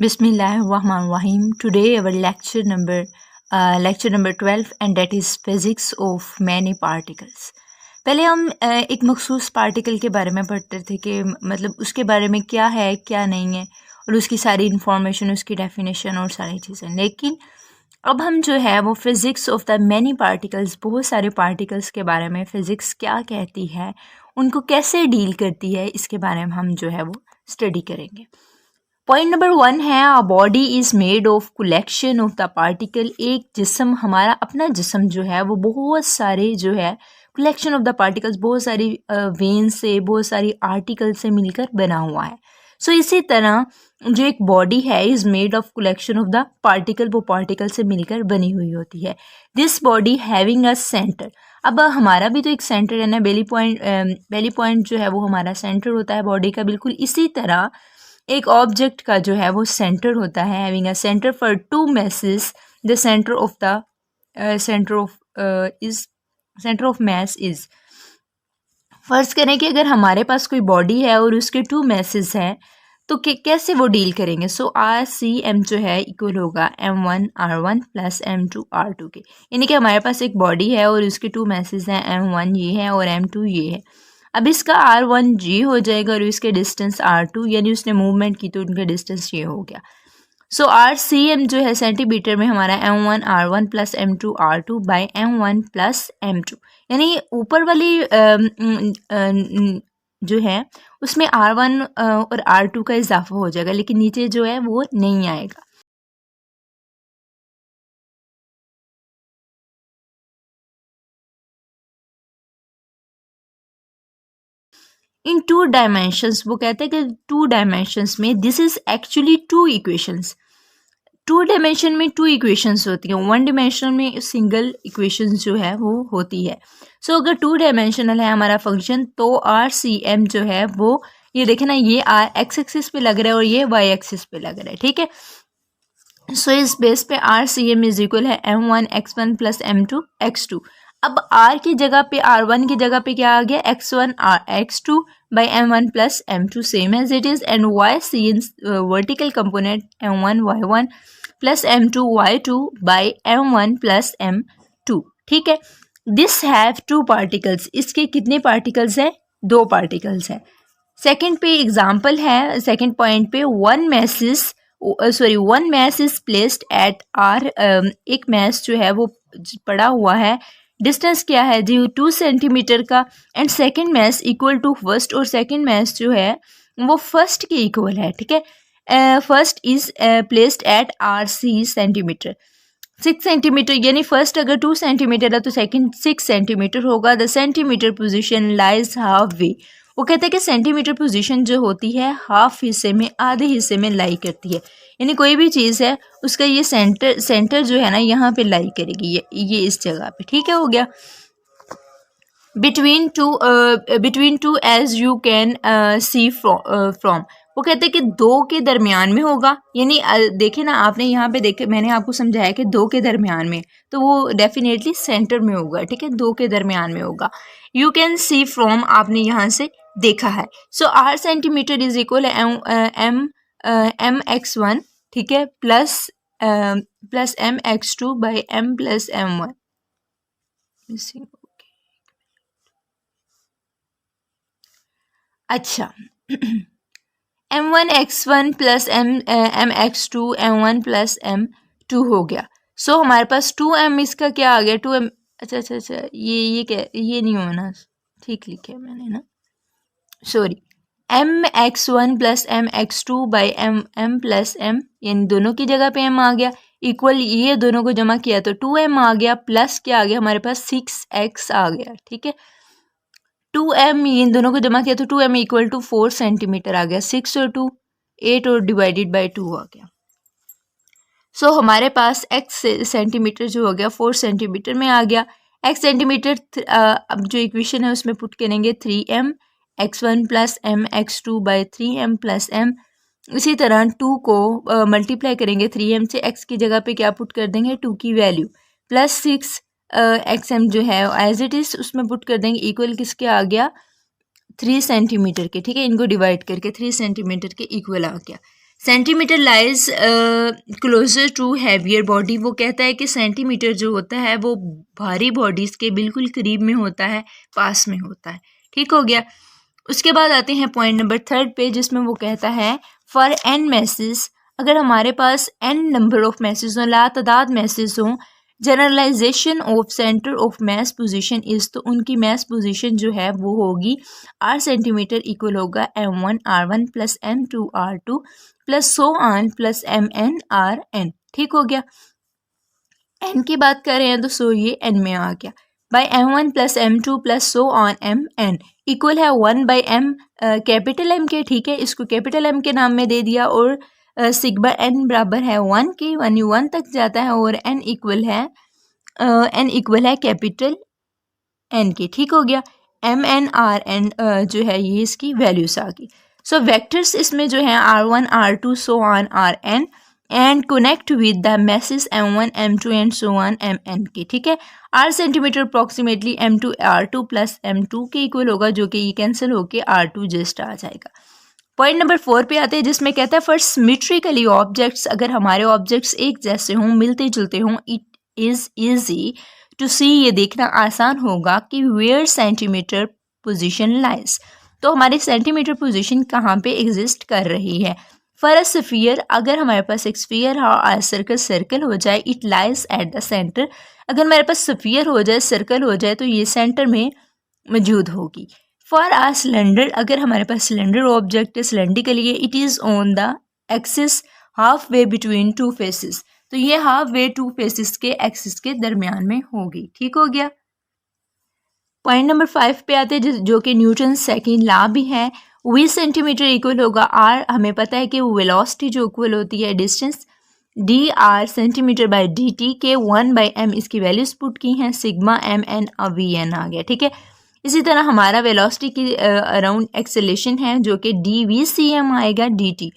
Bismillahirrahmanirrahim. Today our lecture number 12 and that is physics of many particles. पहले हम एक मखसूस पार्टिकल के बारे में पढ़ते थे कि मतलब उसके बारे में क्या है क्या नहीं है और उसकी सारी इंफॉर्मेशन, उसकी डेफिनेशन और सारी चीज़ें। लेकिन अब हम जो है वो physics of the many particles, बहुत सारे पार्टिकल्स के बारे में फ़िज़िक्स क्या कहती है, उनको कैसे डील करती है, इसके बारे में हम जो है वो स्टडी करेंगे। पॉइंट नंबर 1 है a body is made of collection of the particle. एक जिस्म, हमारा अपना जिस्म जो है वो बहुत सारे जो है कलेक्शन ऑफ द पार्टिकल्स, बहुत सारी वेन से, बहुत सारी आर्टिकल से मिलकर बना हुआ है। सो इसी तरह जो एक बॉडी है is made of collection of the particle, वो पार्टिकल से मिलकर बनी हुई होती है। This body having a centre. अब हमारा भी तो एक सेंटर है ना, बेली पॉइंट जो है वो हमारा सेंटर होता है बॉडी का। बिल्कुल इसी तरह एक ऑब्जेक्ट का जो है वो सेंटर होता है, having a centre for two masses. The centre of mass is. फर्ज करें कि अगर हमारे पास कोई बॉडी है और उसके टू मैसेस हैं तो कैसे वो डील करेंगे। सो RCM जो है इक्वल होगा M1 R1 plus M2 R2 के। यानी कि हमारे पास एक बॉडी है और उसके टू मैसेस हैं, M1 ये है और M2 ये है। अब इसका R1 G हो जाएगा और इसके डिस्टेंस R2, यानी उसने मूवमेंट की तो उनका डिस्टेंस ये हो गया। सो RCM जो है सेंटीमीटर में हमारा M1 R1 plus M2 R2 by M1 plus M2, यानी ऊपर वाली जो है उसमें R1 और R2 का इजाफा हो जाएगा, लेकिन नीचे जो है वो नहीं आएगा। इन टू डायमेंशंस, वो कहते हैं कि टू डायमेंशंस में this is actually two equations. Two dimension में टू इक्वेशंस होती हैं, वन डिमेंशनल में सिंगल इक्वेशंस जो है वो होती है। सो अगर टू डायमेंशनल है हमारा फंक्शन तो RCM जो है वो, ये देखें ना, ये एक्स एक्सिस पे लग रहा है और ये वाई एक्सिस पे लग रहा है, ठीक है। सो इस बेस पे RCM इज इक्वल है M1 X1 plus M2 X2। अब R की जगह पे, R1 की जगह पे क्या आ गया, X1 X2 by M1 plus M2 same as it is, and YC in vertical component M1 Y1 plus M2 Y2 by M1 plus M2, ठीक है। दिस हैव टू पार्टिकल्स, इसके कितने पार्टिकल्स हैं, दो पार्टिकल्स हैं। सेकंड पे example है, second point पे one mass is placed at R। एक मैस जो है वो पड़ा हुआ है, डिस्टेंस क्या है जी 2 सेंटीमीटर का, and second mass equal to first, और सेकंड मैस जो है वो फर्स्ट के इक्वल है, ठीक है। First is placed at RC centimetre 6 centimetre, यानी फर्स्ट अगर 2 सेंटीमीटर है तो सेकंड 6 सेंटीमीटर होगा। The centimetre position lies half way. वो कहते हैं कि सेंटीमीटर पोजीशन जो होती है हाफ हिस्से में, आधे हिस्से में लाई करती है, यानी कोई भी चीज़ है उसका ये सेंटर जो है ना यहाँ पे लाई करेगी, ये इस जगह पे, ठीक है, हो गया। Between two as you can see from, वो कहते हैं कि दो के दरमियान में होगा, यानी देखे ना आपने यहाँ पे देखे, मैंने आपको समझाया कि दो के दरमियान में, तो वो डेफिनेटली सेंटर में होगा, ठीक है, दो के दरमियान में होगा। यू कैन सी फ्रॉम, आपने यहाँ से देखा है। सो R centimetre is equal M X1, ठीक है, plus M X2 by M plus M1। अच्छा M1 X1 plus M X2 M1 plus M2 हो गया। सो हमारे पास 2M इसका क्या आ गया, 2M। अच्छा ये क्या, ये नहीं होना ठीक लिखे मैंने ना, sorry. M X1 plus M X2 by M plus M, यानी दोनों की जगह पे M आ गया, इक्वल ये दोनों को जमा किया तो 2M आ गया, प्लस क्या आ गया हमारे पास 6X आ गया, ठीक है। 2M इन दोनों को जमा किया तो 2M इक्वल टू 4 सेंटीमीटर आ गया, 6 और 2 8 और डिवाइडेड बाई 2 आ गया। सो हमारे पास X सेंटीमीटर जो हो गया 4 सेंटीमीटर में आ गया। X सेंटीमीटर, अब जो इक्वेशन है उसमें पुट करेंगे 3M X1 plus M X2 by 3M plus M। इसी तरह 2 को मल्टीप्लाई करेंगे 3M से, X की जगह पे क्या पुट कर देंगे 2 की वैल्यू, प्लस 6 XM जो है एज इट इज़ उसमें पुट कर देंगे, इक्वल किसके आ गया 3 सेंटीमीटर के, ठीक है, इनको डिवाइड करके 3 सेंटीमीटर के इक्वल आ गया। Centimetre lies closer to heavier body, वो कहता है कि सेंटीमीटर जो होता है वो भारी बॉडीज के बिल्कुल करीब में होता है, पास में होता है। ठीक हो गया। उसके बाद आते हैं पॉइंट नंबर 3 पे, जिसमें वो कहता है फॉर एन मैसेज, अगर हमारे पास एन नंबर ऑफ मैसेज हों, लातादाद मैसेज हों, generalisation of centre of mass position is, तो उनकी मैस पोजीशन जो है वो होगी r सेंटीमीटर इक्वल होगा m1 r1 plus m2 r2 plus so on plus mn rn। ठीक हो गया। n की बात कर रहे हैं तो सो ये n में आ गया, by m1 plus m2 plus so on mn equal है 1 बाई m कैपिटल M के। ठीक है, इसको कैपिटल M के नाम में दे दिया, और सिग्मा n बराबर है 1 की, 1 तक जाता है, और n इक्वल है कैपिटल n के। ठीक हो गया। mn rn जो है ये इसकी वैल्यूज आ गई। सो वेक्टर्स इसमें जो है r1 r2 so on rn and connect with the message m1 m2 and so on mn के। ठीक है, r centimetre approximately m2 r2 plus m2 के इक्वल होगा, जो कि ये कैंसिल होके r2 जस्ट आ जाएगा। पॉइंट नंबर 4 पे आते हैं, जिसमें कहता है फॉर सिमेट्रिकली ऑब्जेक्ट्स, अगर हमारे ऑब्जेक्ट्स एक जैसे हों, मिलते जुलते हों, इट इज़ ईजी टू सी, ये देखना आसान होगा कि वेयर सेंटीमीटर पोजीशन लाइज, तो हमारी सेंटीमीटर पोजीशन कहाँ पे एग्जिस्ट कर रही है। फॉर अ स्फीयर, अगर हमारे पास एक स्फीयर और सर्कल हो जाए, it lies at the centre, अगर हमारे पास स्फीयर हो जाए, सर्कल हो जाए, तो ये सेंटर में मौजूद होगी। फॉर आ सिलेंडर, अगर हमारे पास सिलेंडर ऑब्जेक्ट है, सिलेंडर के लिए it is on the axis half way between two faces, तो ये हाफ वे टू फेसेस के एक्सिस के दरमियान में होगी। ठीक हो गया। पॉइंट नंबर 5 पे आते हैं, जो कि न्यूटन सेकेंड लॉ भी है। वी सेंटीमीटर इक्वल होगा आर, हमें पता है कि वेलोसिटी जो इक्वल होती है distance D R centimetre by D T के 1 बाई एम, इसकी वैल्यूज पुट की हैं, sigma M N V N आ गया। ठीक है, इसी तरह हमारा वेलोसिटी की अराउंड एक्सेलेरेशन है, जो कि डी वी सी एम आएगा D T,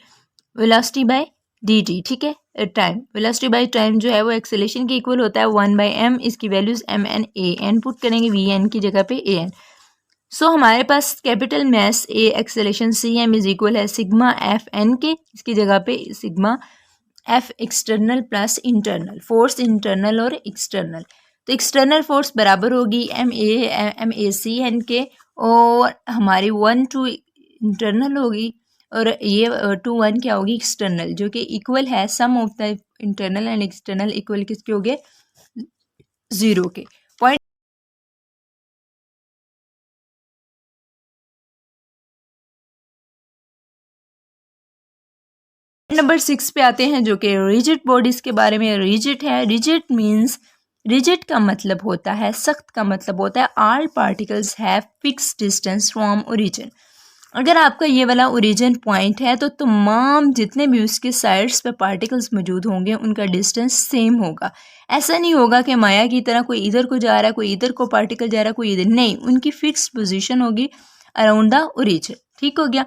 velocity bye D T. ठीक है, टाइम, वेलोसिटी बाय टाइम जो है वो एक्सेलेरेशन के इक्वल होता है 1 बाई एम, इसकी values M N A N put करेंगे, वी एन की जगह पे ए एन। सो हमारे पास capital mass A acceleration C M is equal है सिग्मा एफ एन के, इसकी जगह पे sigma F external plus internal force, internal और एक्सटर्नल, तो एक्सटर्नल फोर्स बराबर होगी एम ए सी एन के, और हमारी 1 टू इंटरनल होगी, और ये 2 1 क्या होगी एक्सटर्नल, जो कि इक्वल है sum of the internal and external equal किसके हो गए 0 के। पॉइंट नंबर 6 पे आते हैं, जो कि रिजिड बॉडीज के बारे में। रिजिड है, रिजिड मीन्स, रिजिड का मतलब होता है, सख्त का मतलब होता है all particles have fix distance from origin, अगर आपका ये वाला ओरिजिन पॉइंट है तो तमाम जितने भी उसके साइड्स पे पार्टिकल्स मौजूद होंगे उनका डिस्टेंस सेम होगा। ऐसा नहीं होगा कि माया की तरह कोई इधर को जा रहा है, कोई इधर को पार्टिकल जा रहा है, कोई इधर, नहीं, उनकी फिक्स पोजीशन होगी अराउंड द ओरिजिन। ठीक हो गया।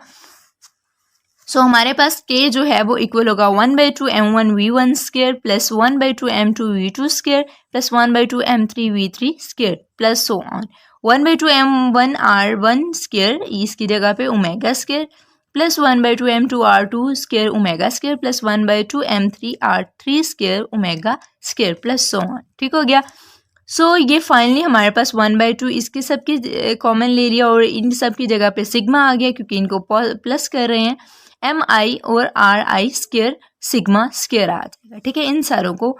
सो हमारे पास के जो है वो इक्वल होगा 1/2 m1 v1 square plus 1/2 m2 v2 square plus 1/2 m3 v3 square plus so on 1/2 m1 r1 square, इसकी जगह पे omega square plus 1/2 m2 r2 square omega square plus 1/2 m3 r3 square omega square plus so on. ठीक हो गया। सो ये finally हमारे पास 1/2 इसके सब की कॉमन ले लिया, और इन सब की जगह पे सिग्मा आ गया, क्योंकि इनको प्लस कर रहे हैं, एम आई और आर आई स्क्वायर सिग्मा स्क्वायर आ जाएगा। ठीक है, इन सारों को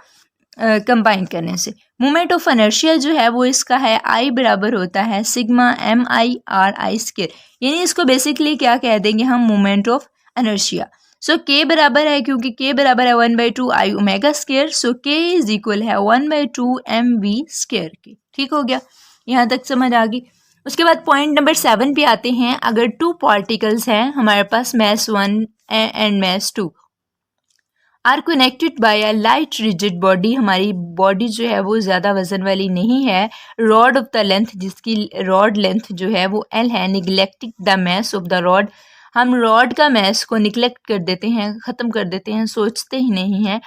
कंबाइन करने से मोमेंट ऑफ इनर्शिया जो है वो इसका है आई बराबर होता है sigma M I R I square, यानी इसको बेसिकली क्या कह देंगे हम, मोमेंट ऑफ इनर्शिया। सो के बराबर है, क्योंकि के बराबर है 1/2 आई ओमेगा स्क्वायर, सो के इज इक्वल है 1/2 एम वी स्क्वायर के। ठीक हो गया, यहाँ तक समझ आ गई। उसके बाद पॉइंट नंबर 7 पे आते हैं। अगर 2 पार्टिकल्स हैं हमारे पास, mass 1 and mass 2 are connected by a light rigid body, हमारी बॉडी जो है वो ज़्यादा वजन वाली नहीं है, रॉड ऑफ द लेंथ, जिसकी रॉड लेंथ जो है वो एल है, neglecting the mass of the rod, हम रॉड का मैस को निगलेक्ट कर देते हैं, ख़त्म कर देते हैं, सोचते ही नहीं हैं।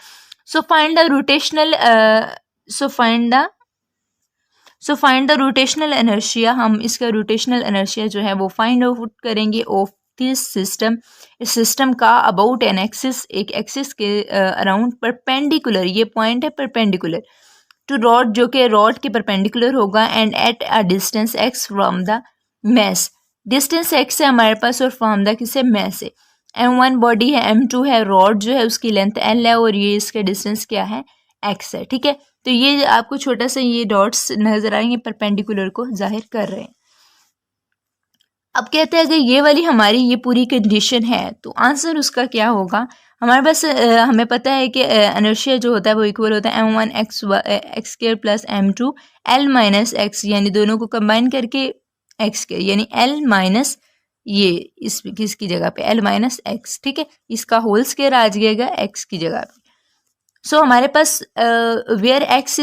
So find the rotational find the rotational inertia, हम इसका रोटेशनल इनर्शिया जो है वो फाइंड आउट करेंगे ऑफ दिस सिस्टम, इस सिस्टम का अबाउट एन एक्सिस, एक एक्सिस के अराउंड परपेंडिकुलर, ये पॉइंट है परपेंडिकुलर टू रॉड, जो कि रॉड के परपेंडिकुलर होगा, and at a distance x from the mass, distance x है हमारे पास और फ्रॉम द किसे मैस है। M1 बॉडी है, M2 है रॉड जो है उसकी लेंथ L है और ये इसका डिस्टेंस क्या है x है, ठीक है। तो ये आपको छोटा सा ये डॉट्स नजर आएंगे परपेंडिकुलर को जाहिर कर रहे हैं। अब कहते हैं अगर ये वाली हमारी ये पूरी कंडीशन है तो आंसर उसका क्या होगा। हमारे पास हमें पता है कि इनर्शिया जो होता है वो इक्वल होता है M1 x square plus M2 L minus x, यानी दोनों को कंबाइन करके एक्स स्क्वायर, यानी L माइनस ये इस किसकी जगह पे L माइनस एक्स, ठीक है, इसका होल स्क्वायर आ जाएगा एक्स की जगह पे। सो हमारे पास where X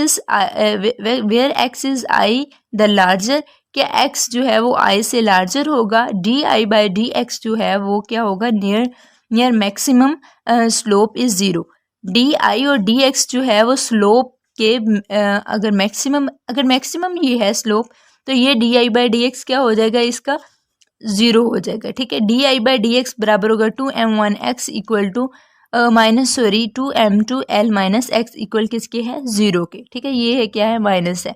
is I the larger, क्या x जो है वो i से लार्जर होगा, di बाई डी एक्स जो है वो क्या होगा near maximum slope is 0, di और dx जो है वो स्लोप के अगर मैक्सिमम ये है स्लोप तो ये di बाई डी एक्स क्या हो जाएगा इसका 0 हो जाएगा, ठीक है। di बाई डी एक्स बराबर होगा 2m1x equal to minus 2m2 L minus x equal किसके है 0 के, ठीक है, ये है क्या है माइनस है।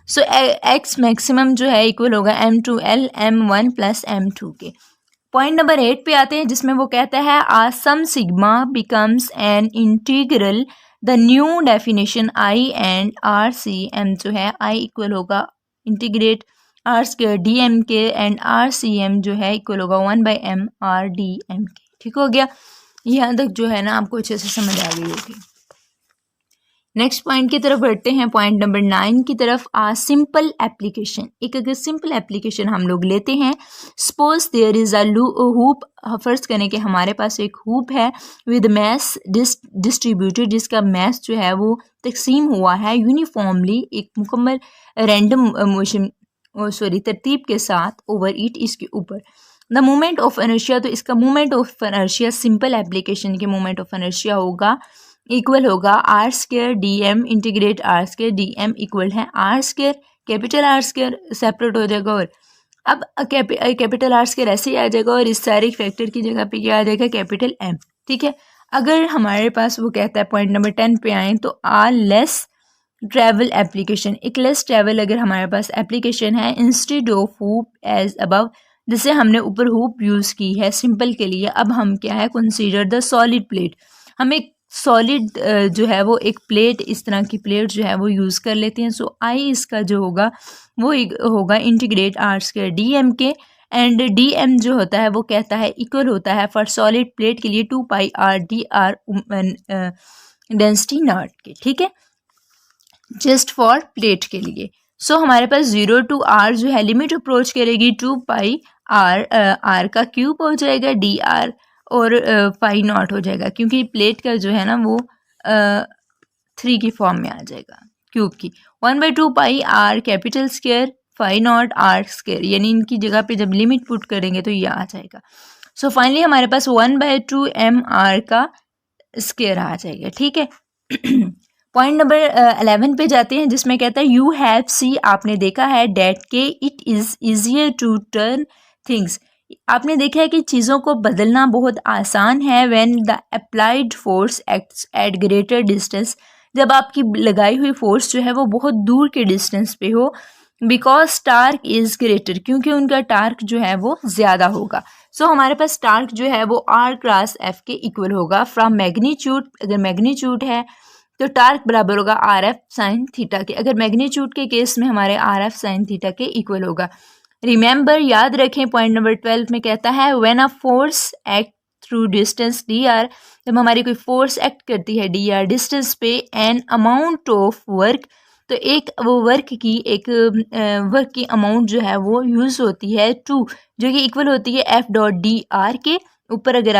सो एक्स मैक्सिमम जो है इक्वल होगा M2L M1 प्लस M2 के। पॉइंट नंबर 8 पे आते हैं जिसमें वो कहता है आ sum sigma becomes an integral, the new definition I and RCM जो है I इक्वल होगा इंटीग्रेट R स्क्वायर DM के एंड RCM जो है इक्वल होगा 1/m RDM के, ठीक हो गया। यहाँ तक जो है ना आपको अच्छे से समझ आ गई होगी। नेक्स्ट पॉइंट की तरफ बढ़ते हैं, पॉइंट नंबर 9 की तरफ। आ सिंपल एप्लीकेशन, एक अगर सिंपल एप्लीकेशन हम लोग लेते हैं, suppose there is a hoop, फर्ज करें कि हमारे पास एक हूप है विद मैस डिस्ट्रीब्यूटेड, जिसका मैस जो है वो तकसीम हुआ है यूनिफॉर्मली एक मुकम्मल रैंडम मोशन तरतीब के साथ ओवर इट, इसके ऊपर। द मोमेंट ऑफ इनर्शिया, तो इसका moment of inertia simple application के मोमेंट ऑफ इनर्शिया होगा इक्वल होगा R square D M integrate are square D M equal है R square capital R square separate हो जाएगा, और अब कैपिटल आर स्क्वायर ऐसे ही आ जाएगा और इस सारे फैक्टर की जगह पे क्या आ जाएगा कैपिटल एम, ठीक है। अगर हमारे पास वो कहता है पॉइंट नंबर 10 पे आए तो आर लेस ट्रैवल एप्लीकेशन, एक लेस ट्रैवल अगर हमारे पास एप्लीकेशन है instead of hoop as above, जिसे हमने ऊपर हूप यूज़ की है सिंपल के लिए। अब हम क्या है कंसीडर द सॉलिड प्लेट, हम एक सॉलिड जो है वो एक प्लेट, इस तरह की प्लेट जो है वो यूज़ कर लेते हैं। सो आई इसका जो होगा वो होगा integrate are square D m के, एंड डी एम जो होता है वो कहता है इक्वल होता है फॉर सॉलिड प्लेट के लिए 2 πr D R density not के, ठीक है, जस्ट फॉर प्लेट के लिए। सो हमारे पास 0 to r जो है लिमिट अप्रोच करेगी 2 πr r का क्यूब हो जाएगा डी आर और 5 नॉट हो जाएगा, क्योंकि प्लेट का जो है ना वो 3 की फॉर्म में आ जाएगा क्यूब की। 1/2 πr capital square 5 not r square, यानी इनकी जगह पे जब लिमिट पुट करेंगे तो ये आ जाएगा। सो फाइनली हमारे पास 1/2 mr का स्क्वायर आ जाएगा, ठीक है। पॉइंट नंबर 11 पे जाते हैं जिसमें कहता है यू हैव सी, आपने देखा है डेट के it is easier to turn things, आपने देखा है कि चीज़ों को बदलना बहुत आसान है। When the applied force acts at greater distance, जब आपकी लगाई हुई फोर्स जो है वो बहुत दूर के डिस्टेंस पे हो। बिकॉज टार्क इज़ ग्रेटर, क्योंकि उनका टार्क जो है वो ज़्यादा होगा। सो हमारे पास टार्क जो है वो आर क्रॉस एफ के इक्वल होगा फ्रॉम मैग्नीट्यूड, अगर मैग्नीट्यूड है तो टार्क बराबर होगा आर एफ साइन थीटा के, अगर मैग्नीट्यूड के केस में हमारे आर एफ साइन थीटा के इक्वल होगा। रिमेंबर, याद रखें, पॉइंट नंबर 12 में कहता है when a force act through distance D are, जब हमारी कोई फोर्स एक्ट करती है डी आर डिस्टेंस पे, एन अमाउंट ऑफ वर्क, तो एक वो वर्क की अमाउंट जो है वो यूज़ होती है 2, जो कि इक्वल होती है एफ डॉट डी आर के ऊपर। अगर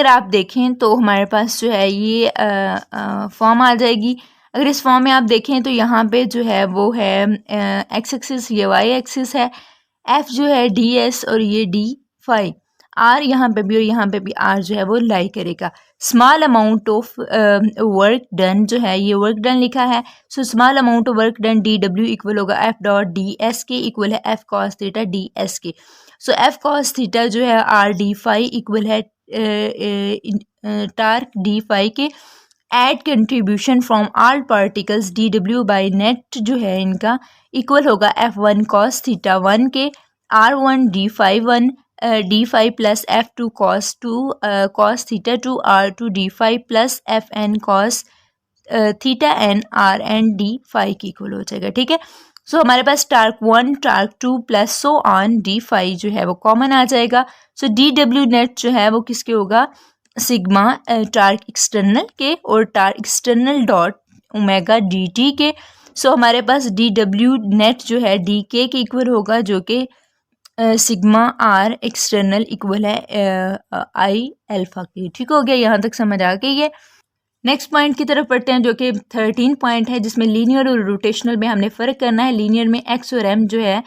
आप देखें तो हमारे पास जो है ये फॉर्म आ जाएगी। अगर इस फॉर्म में आप देखें तो यहाँ पे जो है वो है एक्स एक्सिस, ये वाई एक्सिस है, एफ जो है डी एस और ये डी फाई। आर यहाँ पे भी और यहाँ पे भी आर जो है वो लाई करेगा। Small amount of work done जो है ये वर्क डन लिखा है, so small amount of work done d डब्ल्यू इक्वल होगा एफ डॉट डी एस के इक्वल है f cos theta d s के। सो एफ कॉस थीटा जो है आर डी फाई इक्वल है टार्क डी फाई के। Add contribution from all particles d W by net जो है इनका इक्वल होगा f one cos theta one के R one D phi one D phi plus F two cos theta two R two D phi plus F N cos theta N R N D phi की equal हो जाएगा। ठीक है, so हमारे पास torque one torque two plus so on D phi जो है वो कॉमन आ जाएगा। सो डी डब्ल्यू नेट जो है वो किसके होगा, सिग्मा टार्क एक्सटर्नल के और torque external dot omega D T के। सो हमारे पास डी डब्ल्यू नेट जो है डी के इक्वल होगा जो कि सिग्मा आर एक्सटर्नल इक्वल है आई अल्फा के। ठीक हो गया, यहाँ तक समझ आ गई है। नेक्स्ट पॉइंट की तरफ पढ़ते हैं जो कि 13 पॉइंट है, जिसमें लीनियर और रोटेशनल में हमने फ़र्क करना है। लीनियर में एक्स और एम जो है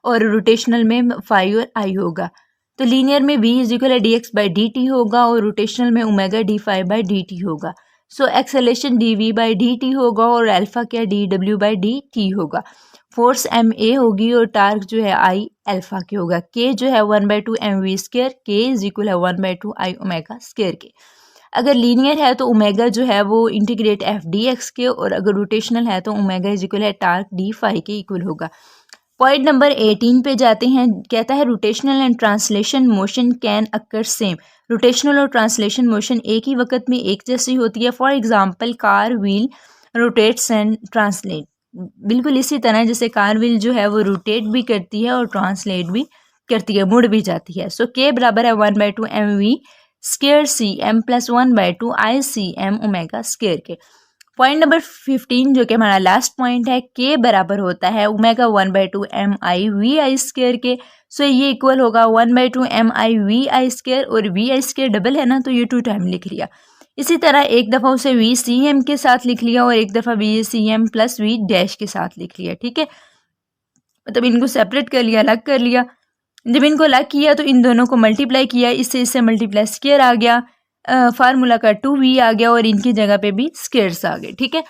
और रोटेशनल में फाई और आई होगा। तो लीनियर में v इज इक्वल है D X by D T होगा और रोटेशनल में omega D phi by D T होगा। So acceleration D V by D T होगा और अल्फा क्या D W by D T होगा। फोर्स एम ए होगी और टार्क जो है आई अल्फा के होगा। के जो है 1/2 एम वी स्केयर, के इज इक्वल है 1/2 आई ओमेगा स्केयर के। अगर लीनियर है तो ओमेगा जो है वो इंटीग्रेट एफ डी एक्स के, और अगर रोटेशनल है तो ओमेगा इज इक्वल है टार्क डी फाई के इक्वल होगा। पॉइंट नंबर 18 पे जाते हैं। कहता है rotational and translation motion can occur same. Rotational और ट्रांसलेशन मोशन एक ही वक्त में एक जैसी होती है। For example car wheel rotates and translate. बिल्कुल इसी तरह जैसे कार व्हील जो है वो रोटेट भी करती है और ट्रांसलेट भी करती है, मुड़ भी जाती है। सो के बराबर है 1/2 M v square c M plus 1/2 i c m omega square के। पॉइंट नंबर 15 जो कि हमारा लास्ट पॉइंट है, के बराबर होता है omega 1/2 M I we i square के। सो ये इक्वल होगा 1/2 M I we i square, और वी आई स्केयर डबल है ना तो ये 2 टाइम लिख लिया। इसी तरह एक दफ़ा उसे वी सी एम के साथ लिख लिया और एक दफ़ा V C M plus V dash के साथ लिख लिया। ठीक है, मतलब इनको सेपरेट कर लिया, अलग कर लिया। जब इनको अलग किया तो इन दोनों को मल्टीप्लाई किया, इससे मल्टीप्लाई स्केयर आ गया, फार्मूला का 2v आ गया और इनकी जगह पे भी स्केयर्स आ गए। ठीक है,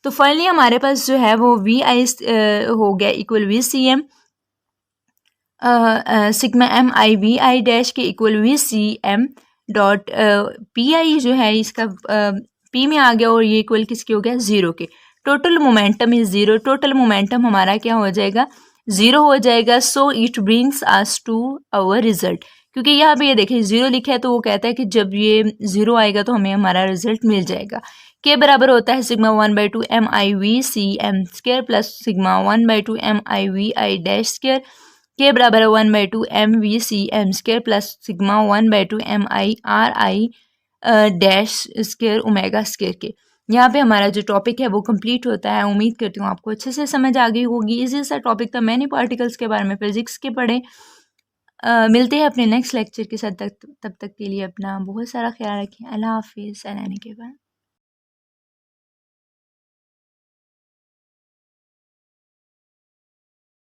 तो फाइनली हमारे पास जो है वो वी आई हो गया equal V C M sigma M I we I dash के equal V C M dot P I जो है इसका पी में आ गया और ये इक्वल किसके हो गया, ज़ीरो के। Total momentum is zero. Total momentum हमारा क्या हो जाएगा, ज़ीरो हो जाएगा। So it brings us to our result. क्योंकि यहाँ पे ये देखिए ज़ीरो लिखा है तो वो कहता है कि जब ये ज़ीरो आएगा तो हमें हमारा रिजल्ट मिल जाएगा। के बराबर होता है sigma 1/2 M I V C M square plus sigma 1/2 M I we I dash square. के बराबर है 1/2 M V C M square plus sigma 1/2 M I R I dash square omega square के। यहाँ पे हमारा जो टॉपिक है वो कंप्लीट होता है। उम्मीद करती हूँ आपको अच्छे से समझ आ गई होगी। इसी सा टॉपिक था, मैनी पार्टिकल्स के बारे में फिजिक्स के पढ़े। मिलते हैं अपने नेक्स्ट लेक्चर के साथ। तब तक के लिए अपना बहुत सारा ख्याल रखें। अल्लाह हाफिज़। के बाद